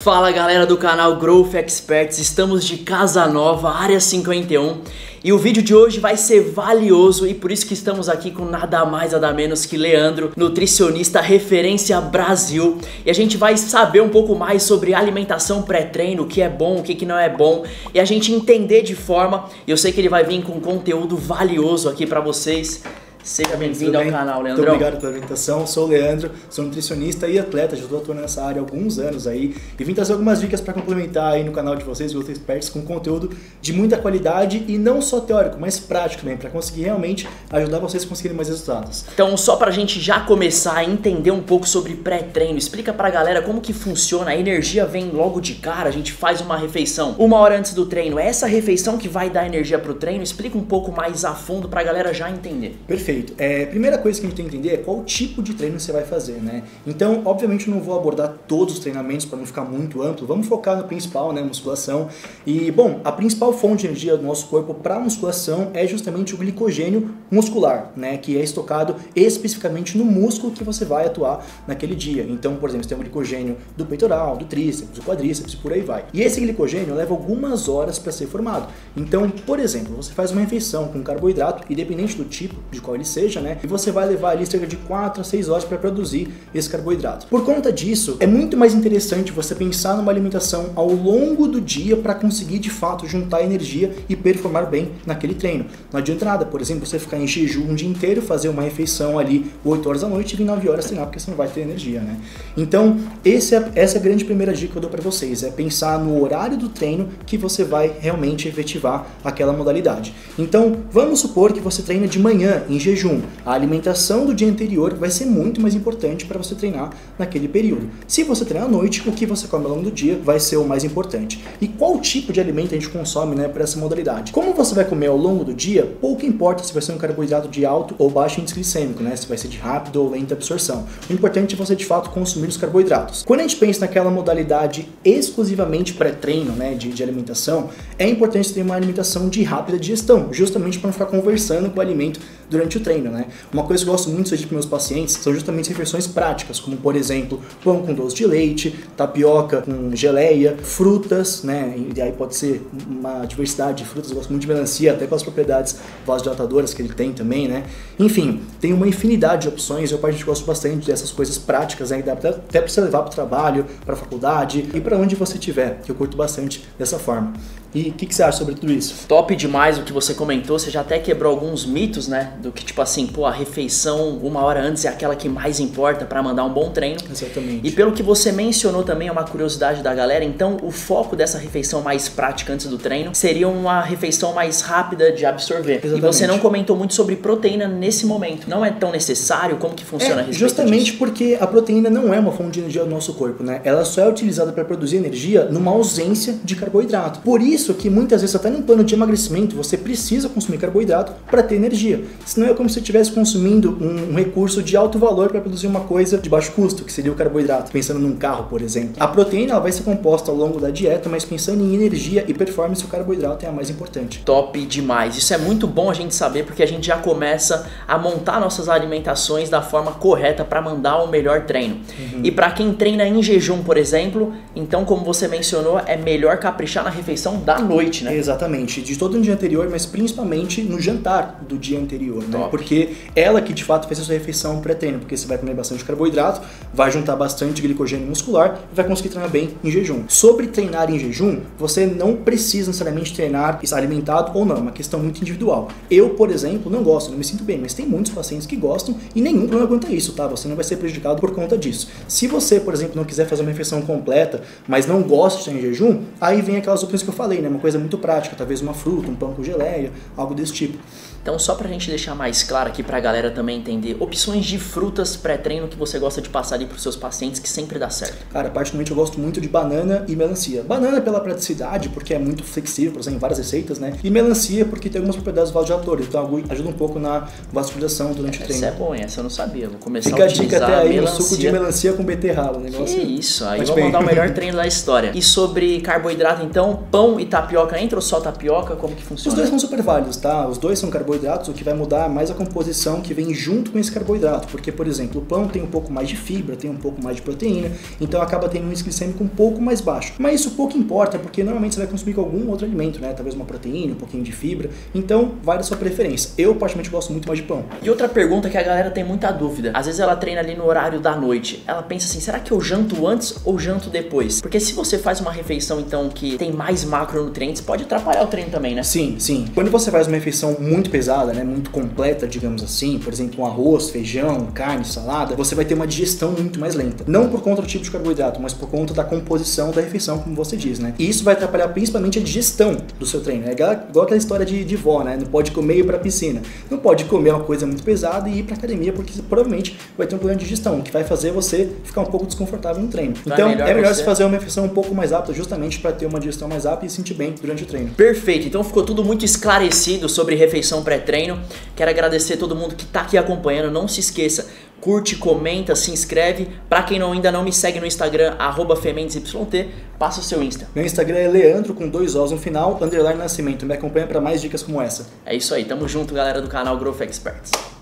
Fala galera do canal Growth Experts, estamos de casa nova, área 51, e o vídeo de hoje vai ser valioso e por isso que estamos aqui com nada mais nada menos que Leandro, nutricionista referência Brasil, e a gente vai saber um pouco mais sobre alimentação pré-treino, o que é bom, o que não é bom, e a gente entender de forma, eu sei que ele vai vir com conteúdo valioso aqui pra vocês. Seja bem-vindo ao canal, Leandrão. Muito obrigado pela apresentação. Sou o Leandro, sou nutricionista e atleta, já estou atuando nessa área há alguns anos aí e vim trazer algumas dicas para complementar aí no canal de vocês, Growth Experts, com conteúdo de muita qualidade e não só teórico, mas prático também, para conseguir realmente ajudar vocês a conseguirem mais resultados. Então, só pra gente já começar a entender um pouco sobre pré-treino, explica pra galera como que funciona, a energia vem logo de cara, a gente faz uma refeição 1 hora antes do treino, é essa refeição que vai dar energia pro treino? Explica um pouco mais a fundo pra galera já entender. Perfeito. Primeira coisa que a gente tem que entender é qual tipo de treino você vai fazer, né? Então, obviamente eu não vou abordar todos os treinamentos para não ficar muito amplo, vamos focar no principal, né, musculação. E, bom, a principal fonte de energia do nosso corpo para musculação é justamente o glicogênio muscular, né, que é estocado especificamente no músculo que você vai atuar naquele dia. Então, por exemplo, você tem o glicogênio do peitoral, do tríceps, do quadríceps e por aí vai. E esse glicogênio leva algumas horas para ser formado. Então, por exemplo, você faz uma refeição com carboidrato, independente do tipo de qual ele seja, né? E você vai levar ali cerca de 4 a 6 horas para produzir esse carboidrato. Por conta disso, é muito mais interessante você pensar numa alimentação ao longo do dia para conseguir de fato juntar energia e performar bem naquele treino. Não adianta nada, por exemplo, você ficar em jejum um dia inteiro, fazer uma refeição ali 8 horas da noite e vir 9 horas treinar, porque você não vai ter energia, né? Então, essa é a grande primeira dica que eu dou para vocês, é pensar no horário do treino que você vai realmente efetivar aquela modalidade. Então, vamos supor que você treina de manhã, em jejum. A alimentação do dia anterior vai ser muito mais importante para você treinar naquele período. Se você treinar à noite, o que você come ao longo do dia vai ser o mais importante. E qual tipo de alimento a gente consome, né, para essa modalidade? Como você vai comer ao longo do dia, pouco importa se vai ser um carboidrato de alto ou baixo índice glicêmico, né, se vai ser de rápida ou lenta absorção. O importante é você de fato consumir os carboidratos. Quando a gente pensa naquela modalidade exclusivamente pré-treino, né, de alimentação, é importante ter uma alimentação de rápida digestão, justamente para não ficar conversando com o alimento durante o treino, né? Uma coisa que eu gosto muito de sugerir para meus pacientes são justamente refeições práticas, como por exemplo, pão com doce de leite, tapioca com geleia, frutas, né? E aí pode ser uma diversidade de frutas, eu gosto muito de melancia, até com as propriedades vasodilatadoras que ele tem também, né? Enfim, tem uma infinidade de opções, eu particularmente gosto bastante dessas coisas práticas, né? Que dá até para você levar para o trabalho, para a faculdade e para onde você estiver, que eu curto bastante dessa forma. E o que você acha sobre tudo isso? Top demais o que você comentou, você já até quebrou alguns mitos, né? Do que tipo assim, pô, a refeição 1 hora antes é aquela que mais importa para mandar um bom treino. Exatamente. E pelo que você mencionou também, é uma curiosidade da galera, então o foco dessa refeição mais prática antes do treino seria uma refeição mais rápida de absorver. Exatamente. E você não comentou muito sobre proteína nesse momento. Não é tão necessário? Como que funciona a respeito justamente disso? Porque a proteína não é uma fonte de energia do nosso corpo, né? Ela só é utilizada para produzir energia numa ausência de carboidrato. Por isso que muitas vezes até no plano de emagrecimento você precisa consumir carboidrato para ter energia. Senão é como se você estivesse consumindo um recurso de alto valor para produzir uma coisa de baixo custo, que seria o carboidrato, pensando num carro, por exemplo. A proteína ela vai ser composta ao longo da dieta, mas pensando em energia e performance, o carboidrato é a mais importante. Top demais. Isso é muito bom a gente saber, porque a gente já começa a montar nossas alimentações da forma correta para mandar o melhor treino. E para quem treina em jejum, por exemplo, então como você mencionou, é melhor caprichar na refeição da noite, né? Exatamente, de todo o dia anterior, mas principalmente no jantar do dia anterior, né? Porque ela que de fato fez a sua refeição pré-treino, porque você vai comer bastante carboidrato, vai juntar bastante glicogênio muscular e vai conseguir treinar bem em jejum. Sobre treinar em jejum, você não precisa necessariamente treinar alimentado ou não, é uma questão muito individual. Eu, por exemplo, não gosto, não me sinto bem, mas tem muitos pacientes que gostam e nenhum problema quanto a isso, tá? Você não vai ser prejudicado por conta disso. Se você, por exemplo, não quiser fazer uma refeição completa, mas não gosta de treinar em jejum, aí vem aquelas opções que eu falei, né? Uma coisa muito prática, talvez uma fruta, um pão com geleia, algo desse tipo. Então, só pra gente deixar mais claro aqui pra galera também entender, opções de frutas pré-treino que você gosta de passar ali pros seus pacientes que sempre dá certo. Cara, particularmente eu gosto muito de banana e melancia. Banana pela praticidade, porque é muito flexível, por exemplo, em várias receitas, né? E melancia porque tem algumas propriedades vasodilatadoras, então ajuda um pouco na vascularização durante o treino. Essa é bom, essa eu não sabia. Vou começar Fica a utilizar dica até aí, melancia. no suco de melancia com beterraba, o negócio. Que isso, aí vamos mandar o melhor treino da história. E sobre carboidrato, então, pão e tapioca entra ou só tapioca? Como que funciona? Os dois são super válidos, tá? Os dois são carboidratos, o que vai mudar é mais a composição que vem junto com esse carboidrato. Porque, por exemplo, o pão tem um pouco mais de fibra, tem um pouco mais de proteína, então acaba tendo um índice glicêmico um pouco mais baixo. Mas isso pouco importa, porque normalmente você vai consumir com algum outro alimento, né? Talvez uma proteína, um pouquinho de fibra. Então, vai da sua preferência. Eu, particularmente, gosto muito mais de pão. E outra pergunta que a galera tem muita dúvida. Às vezes ela treina ali no horário da noite. Ela pensa assim, será que eu janto antes ou janto depois? Porque se você faz uma refeição, então, que tem mais macronutrientes, pode atrapalhar o treino também, né? Sim, sim. Quando você faz uma refeição muito pesada, né? Muito completa, digamos assim, por exemplo, um arroz, feijão, carne, salada, você vai ter uma digestão muito mais lenta. Não por conta do tipo de carboidrato, mas por conta da composição da refeição, como você diz, né? E isso vai atrapalhar principalmente a digestão do seu treino. É igual aquela história de vó, né? Não pode comer e ir pra piscina. Não pode comer uma coisa muito pesada e ir pra academia, porque você provavelmente vai ter um problema de digestão, que vai fazer você ficar um pouco desconfortável no treino. Então, é melhor você fazer uma refeição um pouco mais rápida, justamente para ter uma digestão mais rápida e se sentir bem durante o treino. Perfeito, então ficou tudo muito esclarecido sobre refeição pré-treino. Quero agradecer a todo mundo que tá aqui acompanhando. Não se esqueça, curte, comenta, se inscreve. Pra quem ainda não me segue no Instagram, @FemendesYT, passa o seu Insta. Meu Instagram é Leandro com 2 Os no final, _Nascimento. Me acompanha para mais dicas como essa. É isso aí, tamo junto, galera do canal Growth Experts.